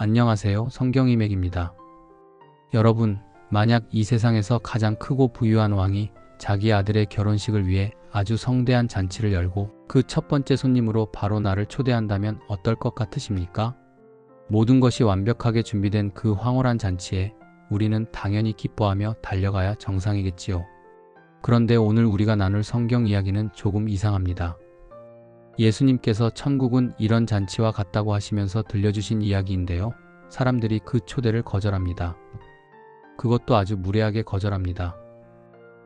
안녕하세요. 성경이맥입니다. 여러분, 만약 이 세상에서 가장 크고 부유한 왕이 자기 아들의 결혼식을 위해 아주 성대한 잔치를 열고 그 첫 번째 손님으로 바로 나를 초대한다면 어떨 것 같으십니까? 모든 것이 완벽하게 준비된 그 황홀한 잔치에 우리는 당연히 기뻐하며 달려가야 정상이겠지요. 그런데 오늘 우리가 나눌 성경 이야기는 조금 이상합니다. 예수님께서 천국은 이런 잔치와 같다고 하시면서 들려주신 이야기인데요. 사람들이 그 초대를 거절합니다. 그것도 아주 무례하게 거절합니다.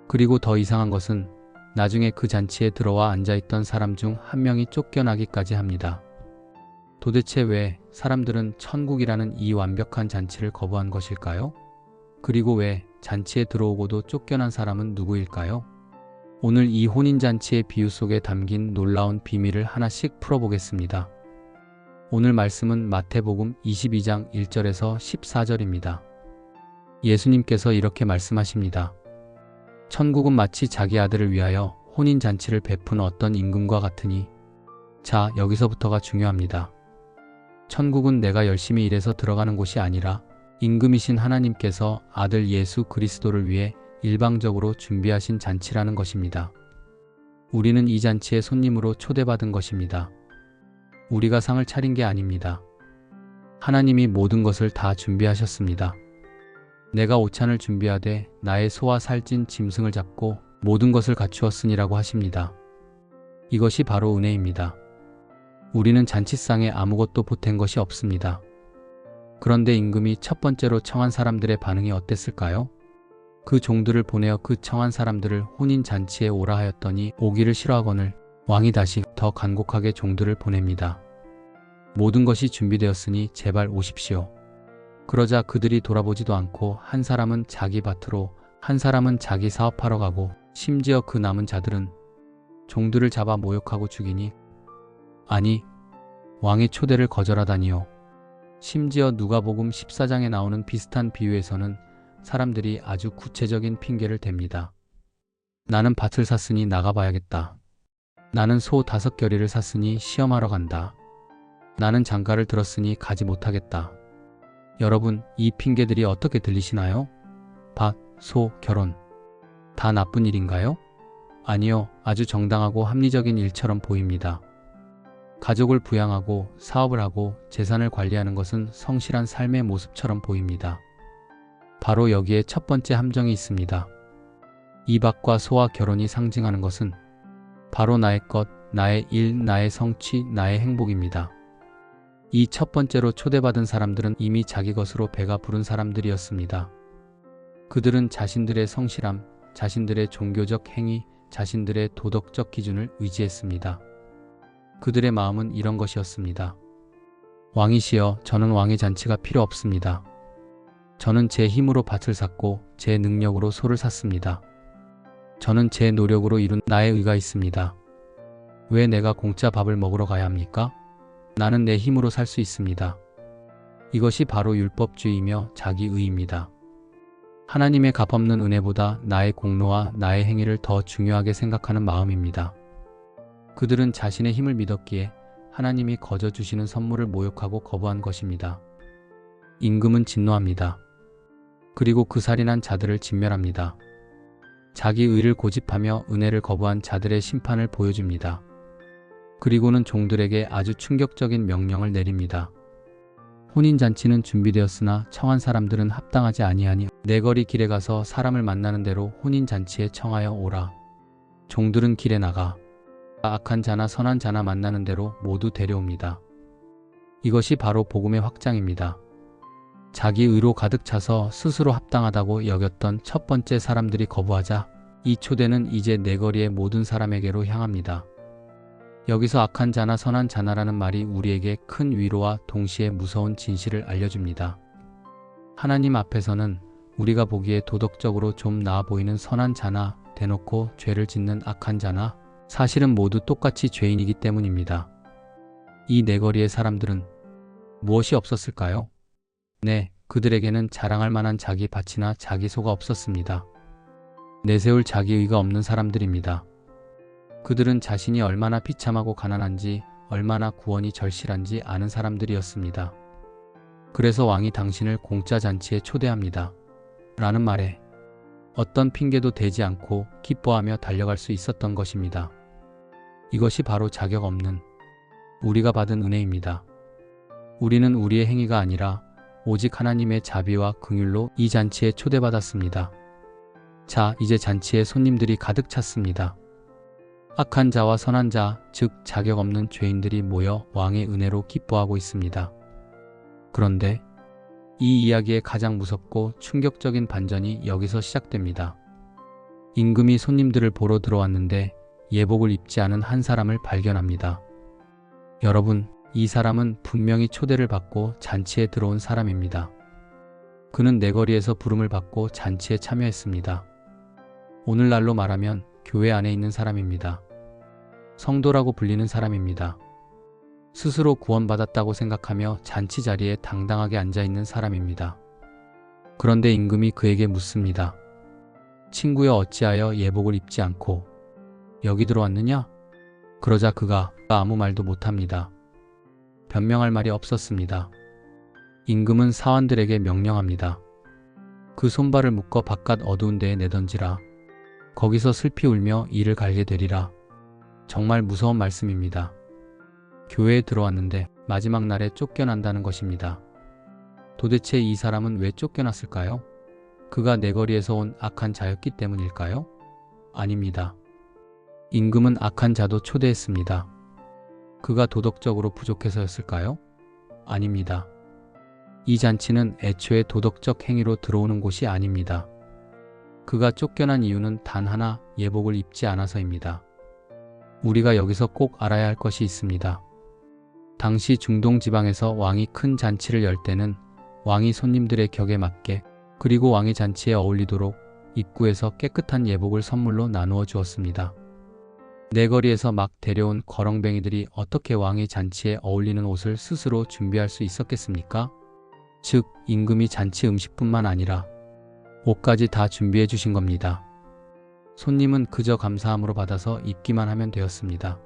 그리고 더 이상한 것은 나중에 그 잔치에 들어와 앉아있던 사람 중 한 명이 쫓겨나기까지 합니다. 도대체 왜 사람들은 천국이라는 이 완벽한 잔치를 거부한 것일까요? 그리고 왜 잔치에 들어오고도 쫓겨난 사람은 누구일까요? 오늘 이 혼인잔치의 비유 속에 담긴 놀라운 비밀을 하나씩 풀어보겠습니다. 오늘 말씀은 마태복음 22장 1절에서 14절입니다. 예수님께서 이렇게 말씀하십니다. 천국은 마치 자기 아들을 위하여 혼인잔치를 베푼 어떤 임금과 같으니. 자, 여기서부터가 중요합니다. 천국은 내가 열심히 일해서 들어가는 곳이 아니라 임금이신 하나님께서 아들 예수 그리스도를 위해 일방적으로 준비하신 잔치라는 것입니다. 우리는 이 잔치의 손님으로 초대받은 것입니다. 우리가 상을 차린 게 아닙니다. 하나님이 모든 것을 다 준비하셨습니다. 내가 오찬을 준비하되 나의 소와 살찐 짐승을 잡고 모든 것을 갖추었으니라고 하십니다. 이것이 바로 은혜입니다. 우리는 잔치상에 아무것도 보탠 것이 없습니다. 그런데 임금이 첫 번째로 청한 사람들의 반응이 어땠을까요? 그 종들을 보내어 그 청한 사람들을 혼인잔치에 오라 하였더니 오기를 싫어하거늘 왕이 다시 더 간곡하게 종들을 보냅니다. 모든 것이 준비되었으니 제발 오십시오. 그러자 그들이 돌아보지도 않고 한 사람은 자기 밭으로, 한 사람은 자기 사업하러 가고, 심지어 그 남은 자들은 종들을 잡아 모욕하고 죽이니. 아니, 왕의 초대를 거절하다니요. 심지어 누가복음 14장에 나오는 비슷한 비유에서는 사람들이 아주 구체적인 핑계를 댑니다. 나는 밭을 샀으니 나가봐야겠다. 나는 소 5겨리를 샀으니 시험하러 간다. 나는 장가를 들었으니 가지 못하겠다. 여러분, 이 핑계들이 어떻게 들리시나요? 밭, 소, 결혼. 다 나쁜 일인가요? 아니요, 아주 정당하고 합리적인 일처럼 보입니다. 가족을 부양하고 사업을 하고 재산을 관리하는 것은 성실한 삶의 모습처럼 보입니다. 바로 여기에 첫 번째 함정이 있습니다. 이 밭과 소와 결혼이 상징하는 것은 바로 나의 것, 나의 일, 나의 성취, 나의 행복입니다. 이 첫 번째로 초대받은 사람들은 이미 자기 것으로 배가 부른 사람들이었습니다. 그들은 자신들의 성실함, 자신들의 종교적 행위, 자신들의 도덕적 기준을 의지했습니다. 그들의 마음은 이런 것이었습니다. 왕이시여, 저는 왕의 잔치가 필요 없습니다. 저는 제 힘으로 밭을 샀고 제 능력으로 소를 샀습니다. 저는 제 노력으로 이룬 나의 의가 있습니다. 왜 내가 공짜 밥을 먹으러 가야 합니까? 나는 내 힘으로 살 수 있습니다. 이것이 바로 율법주의이며 자기의입니다. 하나님의 값없는 은혜보다 나의 공로와 나의 행위를 더 중요하게 생각하는 마음입니다. 그들은 자신의 힘을 믿었기에 하나님이 거저 주시는 선물을 모욕하고 거부한 것입니다. 임금은 진노합니다. 그리고 그 살인한 자들을 진멸합니다. 자기 의를 고집하며 은혜를 거부한 자들의 심판을 보여줍니다. 그리고는 종들에게 아주 충격적인 명령을 내립니다. 혼인잔치는 준비되었으나 청한 사람들은 합당하지 아니하니 내 거리 길에 가서 사람을 만나는 대로 혼인잔치에 청하여 오라. 종들은 길에 나가 악한 자나 선한 자나 만나는 대로 모두 데려옵니다. 이것이 바로 복음의 확장입니다. 자기 의로 가득 차서 스스로 합당하다고 여겼던 첫 번째 사람들이 거부하자 이 초대는 이제 내 거리의 모든 사람에게로 향합니다. 여기서 악한 자나 선한 자나라는 말이 우리에게 큰 위로와 동시에 무서운 진실을 알려줍니다. 하나님 앞에서는 우리가 보기에 도덕적으로 좀 나아 보이는 선한 자나 대놓고 죄를 짓는 악한 자나 사실은 모두 똑같이 죄인이기 때문입니다. 이 내거리의 사람들은 무엇이 없었을까요? 네, 그들에게는 자랑할 만한 자기 밭이나 자기 소가 없었습니다. 내세울 자기의가 없는 사람들입니다. 그들은 자신이 얼마나 비참하고 가난한지, 얼마나 구원이 절실한지 아는 사람들이었습니다. 그래서 왕이 당신을 공짜 잔치에 초대합니다. 라는 말에 어떤 핑계도 대지 않고 기뻐하며 달려갈 수 있었던 것입니다. 이것이 바로 자격 없는 우리가 받은 은혜입니다. 우리는 우리의 행위가 아니라 오직 하나님의 자비와 긍휼로 이 잔치에 초대받았습니다. 자, 이제 잔치에 손님들이 가득 찼습니다. 악한 자와 선한 자, 즉 자격 없는 죄인들이 모여 왕의 은혜로 기뻐하고 있습니다. 그런데 이 이야기의 가장 무섭고 충격적인 반전이 여기서 시작됩니다. 임금이 손님들을 보러 들어왔는데 예복을 입지 않은 한 사람을 발견합니다. 여러분, 이 사람은 분명히 초대를 받고 잔치에 들어온 사람입니다. 그는 내거리에서 부름을 받고 잔치에 참여했습니다. 오늘날로 말하면 교회 안에 있는 사람입니다. 성도라고 불리는 사람입니다. 스스로 구원받았다고 생각하며 잔치 자리에 당당하게 앉아있는 사람입니다. 그런데 임금이 그에게 묻습니다. 친구여, 어찌하여 예복을 입지 않고 여기 들어왔느냐? 그러자 그가 아무 말도 못합니다. 변명할 말이 없었습니다. 임금은 사환들에게 명령합니다. 그 손발을 묶어 바깥 어두운 데에 내던지라. 거기서 슬피 울며 이를 갈게 되리라. 정말 무서운 말씀입니다. 교회에 들어왔는데 마지막 날에 쫓겨난다는 것입니다. 도대체 이 사람은 왜 쫓겨났을까요? 그가 내거리에서 온 악한 자였기 때문일까요? 아닙니다. 임금은 악한 자도 초대했습니다. 그가 도덕적으로 부족해서였을까요? 아닙니다. 이 잔치는 애초에 도덕적 행위로 들어오는 곳이 아닙니다. 그가 쫓겨난 이유는 단 하나, 예복을 입지 않아서입니다. 우리가 여기서 꼭 알아야 할 것이 있습니다. 당시 중동 지방에서 왕이 큰 잔치를 열 때는 왕이 손님들의 격에 맞게, 그리고 왕의 잔치에 어울리도록 입구에서 깨끗한 예복을 선물로 나누어 주었습니다. 내거리에서 막 데려온 거렁뱅이들이 어떻게 왕의 잔치에 어울리는 옷을 스스로 준비할 수 있었겠습니까? 즉, 임금이 잔치 음식뿐만 아니라 옷까지 다 준비해 주신 겁니다. 손님은 그저 감사함으로 받아서 입기만 하면 되었습니다.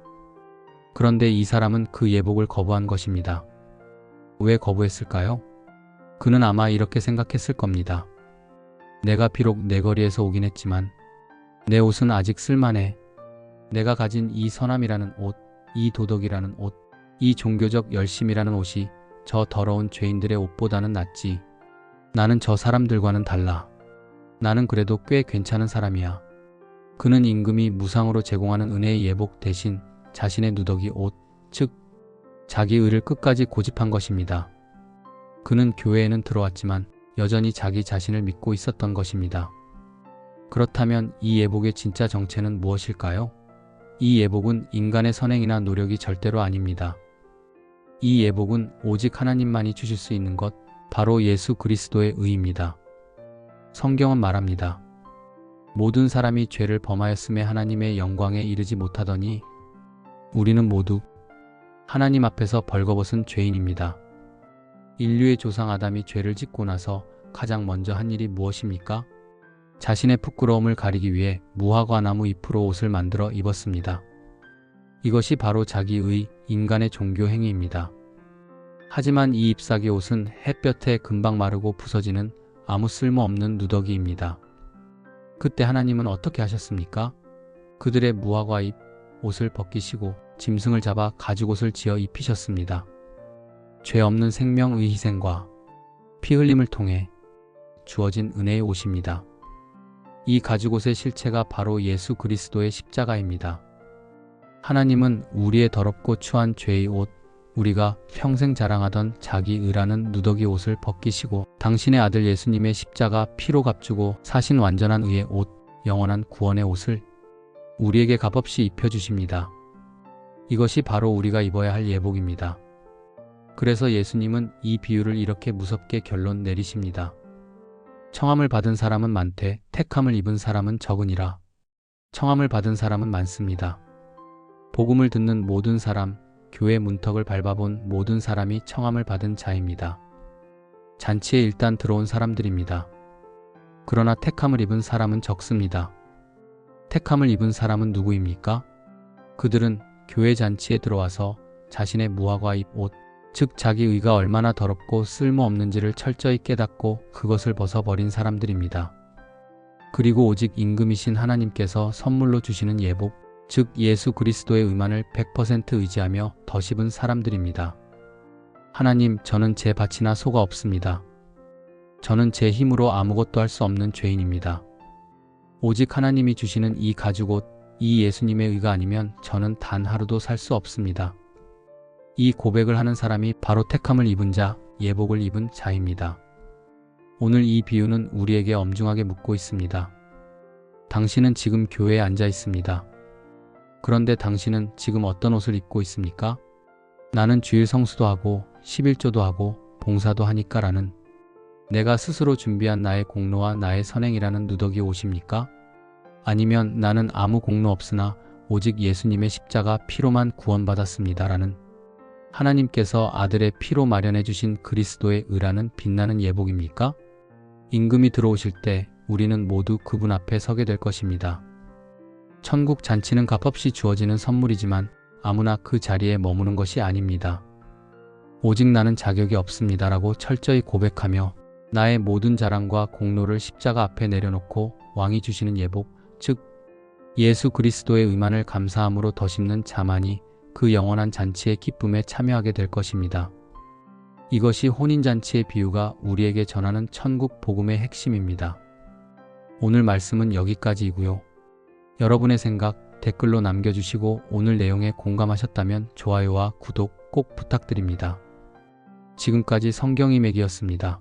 그런데 이 사람은 그 예복을 거부한 것입니다. 왜 거부했을까요? 그는 아마 이렇게 생각했을 겁니다. 내가 비록 내거리에서 오긴 했지만 내 옷은 아직 쓸만해. 내가 가진 이 선함이라는 옷, 이 도덕이라는 옷, 이 종교적 열심이라는 옷이 저 더러운 죄인들의 옷보다는 낫지. 나는 저 사람들과는 달라. 나는 그래도 꽤 괜찮은 사람이야. 그는 임금이 무상으로 제공하는 은혜의 예복 대신 자신의 누더기 옷, 즉 자기 의를 끝까지 고집한 것입니다. 그는 교회에는 들어왔지만 여전히 자기 자신을 믿고 있었던 것입니다. 그렇다면 이 예복의 진짜 정체는 무엇일까요? 이 예복은 인간의 선행이나 노력이 절대로 아닙니다. 이 예복은 오직 하나님만이 주실 수 있는 것, 바로 예수 그리스도의 의입니다. 성경은 말합니다. 모든 사람이 죄를 범하였음에 하나님의 영광에 이르지 못하더니 우리는 모두 하나님 앞에서 벌거벗은 죄인입니다. 인류의 조상 아담이 죄를 짓고 나서 가장 먼저 한 일이 무엇입니까? 자신의 부끄러움을 가리기 위해 무화과 나무 잎으로 옷을 만들어 입었습니다. 이것이 바로 자기의 인간의 종교 행위입니다. 하지만 이 잎사귀 옷은 햇볕에 금방 마르고 부서지는 아무 쓸모없는 누더기입니다. 그때 하나님은 어떻게 하셨습니까? 그들의 무화과 잎 옷을 벗기시고 짐승을 잡아 가죽옷을 지어 입히셨습니다. 죄 없는 생명의 희생과 피 흘림을 통해 주어진 은혜의 옷입니다. 이 가죽옷의 실체가 바로 예수 그리스도의 십자가입니다. 하나님은 우리의 더럽고 추한 죄의 옷, 우리가 평생 자랑하던 자기 의라는 누더기 옷을 벗기시고 당신의 아들 예수님의 십자가 피로 값주고 사신 완전한 의의 옷, 영원한 구원의 옷을 우리에게 값없이 입혀주십니다. 이것이 바로 우리가 입어야 할 예복입니다. 그래서 예수님은 이 비유를 이렇게 무섭게 결론 내리십니다. 청함을 받은 사람은 많되 택함을 입은 사람은 적으니라. 청함을 받은 사람은 많습니다. 복음을 듣는 모든 사람, 교회 문턱을 밟아본 모든 사람이 청함을 받은 자입니다. 잔치에 일단 들어온 사람들입니다. 그러나 택함을 입은 사람은 적습니다. 택함을 입은 사람은 누구입니까? 그들은 교회 잔치에 들어와서 자신의 무화과 잎 옷, 즉 자기 의가 얼마나 더럽고 쓸모없는지를 철저히 깨닫고 그것을 벗어버린 사람들입니다. 그리고 오직 임금이신 하나님께서 선물로 주시는 예복, 즉 예수 그리스도의 의만을 100% 의지하며 덧입은 사람들입니다. 하나님, 저는 제 밭이나 소가 없습니다. 저는 제 힘으로 아무것도 할 수 없는 죄인입니다. 오직 하나님이 주시는 이 가죽옷, 이 예수님의 의가 아니면 저는 단 하루도 살 수 없습니다. 이 고백을 하는 사람이 바로 택함을 입은 자, 예복을 입은 자입니다. 오늘 이 비유는 우리에게 엄중하게 묻고 있습니다. 당신은 지금 교회에 앉아 있습니다. 그런데 당신은 지금 어떤 옷을 입고 있습니까? 나는 주일 성수도 하고 11조도 하고 봉사도 하니까 라는 내가 스스로 준비한 나의 공로와 나의 선행이라는 누더기 옷입니까? 아니면 나는 아무 공로 없으나 오직 예수님의 십자가 피로만 구원받았습니다 라는 하나님께서 아들의 피로 마련해 주신 그리스도의 의라는 빛나는 예복입니까? 임금이 들어오실 때 우리는 모두 그분 앞에 서게 될 것입니다. 천국 잔치는 값없이 주어지는 선물이지만 아무나 그 자리에 머무는 것이 아닙니다. 오직 나는 자격이 없습니다라고 철저히 고백하며 나의 모든 자랑과 공로를 십자가 앞에 내려놓고 왕이 주시는 예복, 즉 예수 그리스도의 의만을 감사함으로 덧입는 자만이 그 영원한 잔치의 기쁨에 참여하게 될 것입니다. 이것이 혼인잔치의 비유가 우리에게 전하는 천국 복음의 핵심입니다. 오늘 말씀은 여기까지이고요. 여러분의 생각 댓글로 남겨주시고 오늘 내용에 공감하셨다면 좋아요와 구독 꼭 부탁드립니다. 지금까지 성경이맥이었습니다.